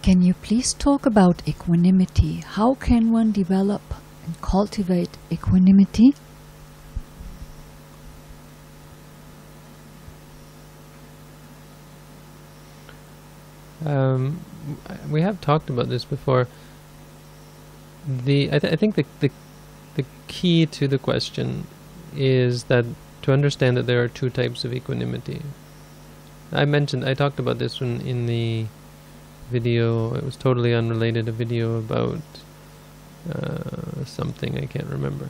Can you please talk about equanimity? How can one develop and cultivate equanimity? We have talked about this before. I think the key to the question is that to understand that there are two types of equanimity. I talked about this one in the video. It was totally unrelated, a video about something I can't remember.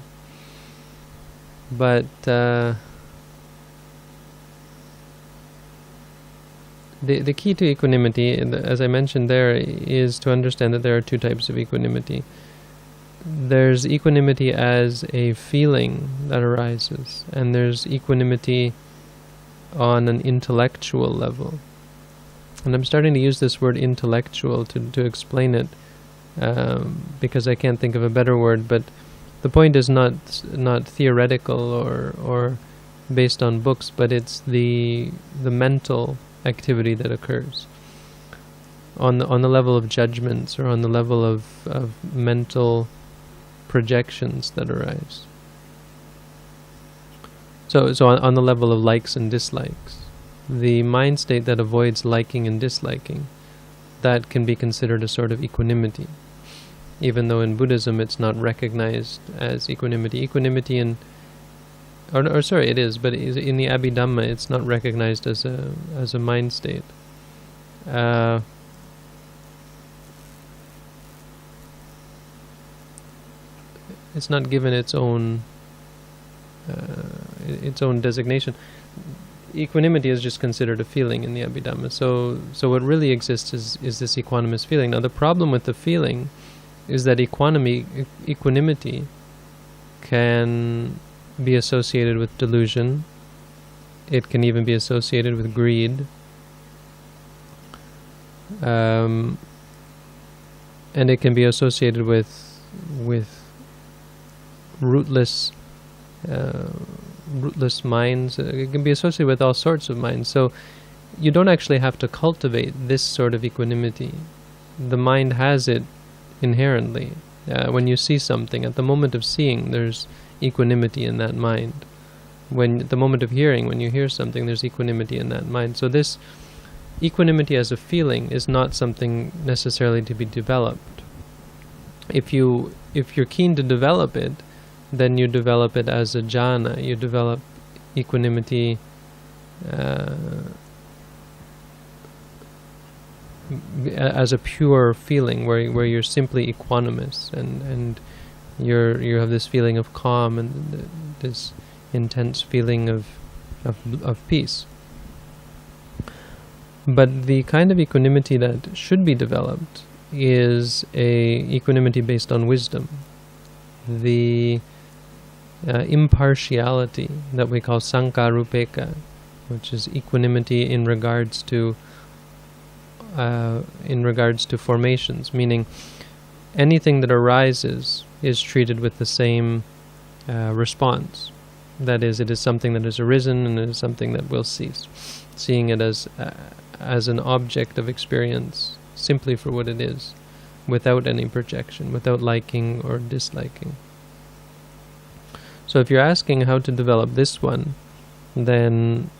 But the key to equanimity, as I mentioned there, is to understand that there are two types of equanimity. There's equanimity as a feeling that arises, and there's equanimity on an intellectual level. And I'm starting to use this word intellectual to explain it, because I can't think of a better word, but the point is not theoretical or based on books, but it's the mental activity that occurs on the level of judgments, or on the level of mental projections that arise. So on the level of likes and dislikes, the mind state that avoids liking and disliking, that can be considered a sort of equanimity, even though in Buddhism it's not recognized as equanimity. Equanimity it is, but in the Abhidhamma it's not recognized as a mind state. It's not given its own designation. Equanimity is just considered a feeling in the Abhidhamma. So what really exists is this equanimous feeling. Now the problem with the feeling is that equanimity can be associated with delusion. It can even be associated with greed. And it can be associated with rootless minds. It can be associated with all sorts of minds. So you don't actually have to cultivate this sort of equanimity. The mind has it inherently. When you see something, at the moment of seeing, there's equanimity in that mind. At the moment of hearing, when you hear something, there's equanimity in that mind. So this equanimity as a feeling is not something necessarily to be developed. If you're keen to develop it, then you develop it as a jhana. You develop equanimity as a pure feeling, where you're simply equanimous, and you have this feeling of calm and this intense feeling of peace. But the kind of equanimity that should be developed is a equanimity based on wisdom. The impartiality that we call sankarupeka, which is equanimity in regards to formations, meaning anything that arises is treated with the same response. That is, it is something that has arisen, and it is something that will cease. Seeing it as an object of experience, simply for what it is, without any projection, without liking or disliking. So if you're asking how to develop this one, then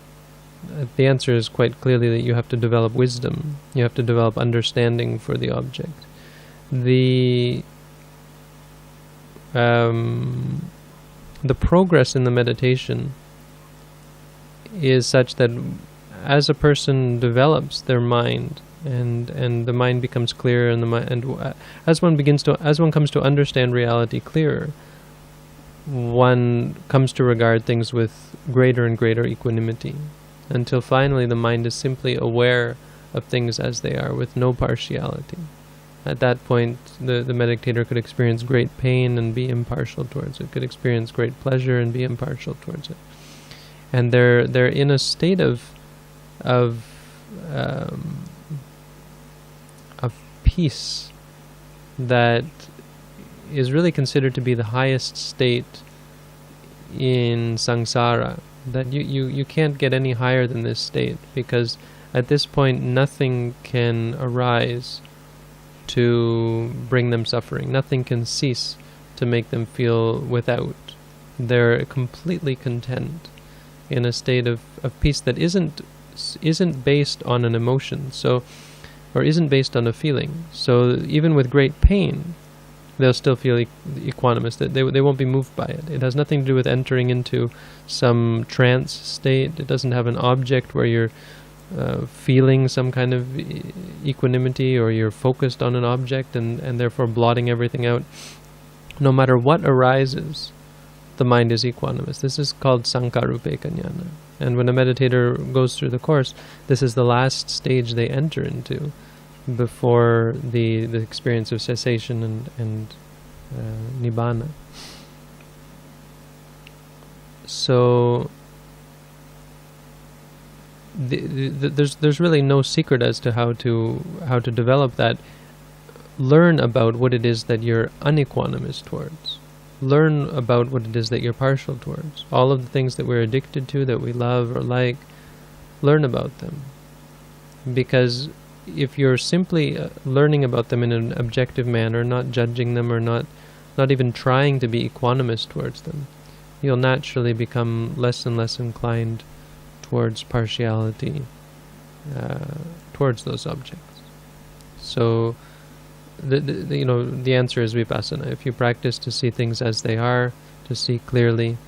the answer is quite clearly that you have to develop wisdom. You have to develop understanding for the object. The progress in the meditation is such that as a person develops their mind, and the mind becomes clearer, and as one comes to understand reality clearer, one comes to regard things with greater and greater equanimity, until finally the mind is simply aware of things as they are, with no partiality. At that point, the meditator could experience great pain and be impartial towards it, could experience great pleasure and be impartial towards it. And they're in a state of peace that is really considered to be the highest state in samsara. That you can't get any higher than this state, because at this point nothing can arise to bring them suffering. Nothing can cease to make them feel without. They're completely content in a state of peace that isn't based on an emotion, or isn't based on a feeling. So even with great pain, they'll still feel equanimous. That they won't be moved by it. It has nothing to do with entering into some trance state. It doesn't have an object where you're feeling some kind of equanimity, or you're focused on an object and therefore blotting everything out. No matter what arises, the mind is equanimous. This is called Sankarupeka Jnana. And when a meditator goes through the course, this is the last stage they enter into before the experience of cessation and nibbana. So there's really no secret as to how to develop that. Learn about what it is that you're unequanimous towards. Learn about what it is that you're partial towards. All of the things that we're addicted to, that we love or like, learn about them. Because if you're simply learning about them in an objective manner, not judging them or not even trying to be equanimous towards them, you'll naturally become less and less inclined towards partiality towards those objects. So the answer is vipassana. If you practice to see things as they are, to see clearly,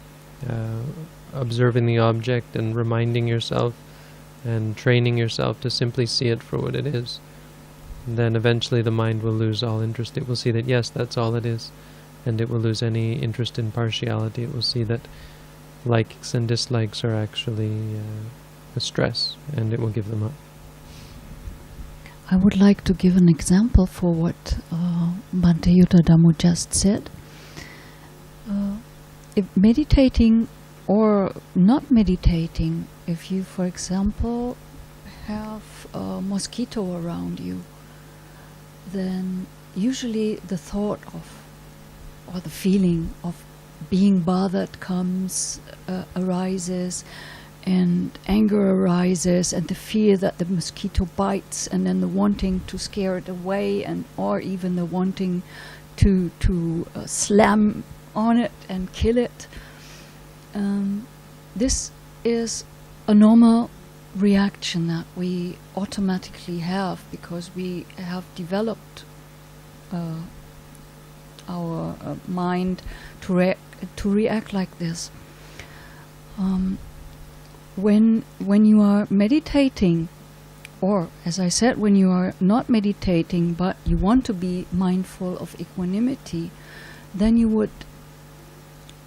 observing the object and reminding yourself and training yourself to simply see it for what it is, then eventually the mind will lose all interest. It will see that yes, that's all it is, and it will lose any interest in partiality. It will see that likes and dislikes are actually a stress, and it will give them up. I would like to give an example for what Bhante Yuttadhammo just said. If meditating or not meditating, if you, for example, have a mosquito around you, then usually the thought of, or the feeling of being bothered arises, and anger arises, and the fear that the mosquito bites, and then the wanting to scare it away, or even the wanting to slam on it and kill it. This is a normal reaction that we automatically have because we have developed our mind to react like this. When you are meditating, or as I said, when you are not meditating but you want to be mindful of equanimity, then you would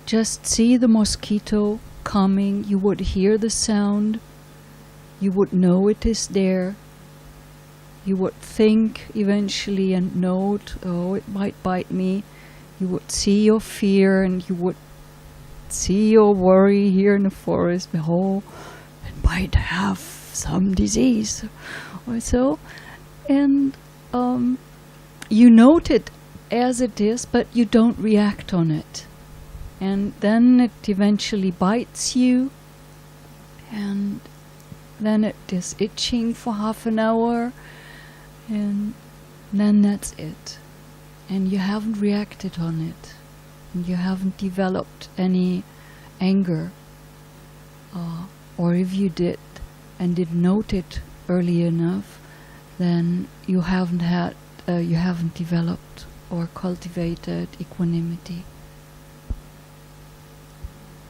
just see the mosquito coming, you would hear the sound, you would know it is there, you would think eventually and note, oh, it might bite me. You would see your fear, and you would see your worry here in the forest. Oh, it might have some disease or so. And you note it as it is, but you don't react on it. And then it eventually bites you, and then it is itching for half an hour, and then that's it. And you haven't reacted on it, and you haven't developed any anger. Or if you did and did note it early enough, then you haven't developed or cultivated equanimity.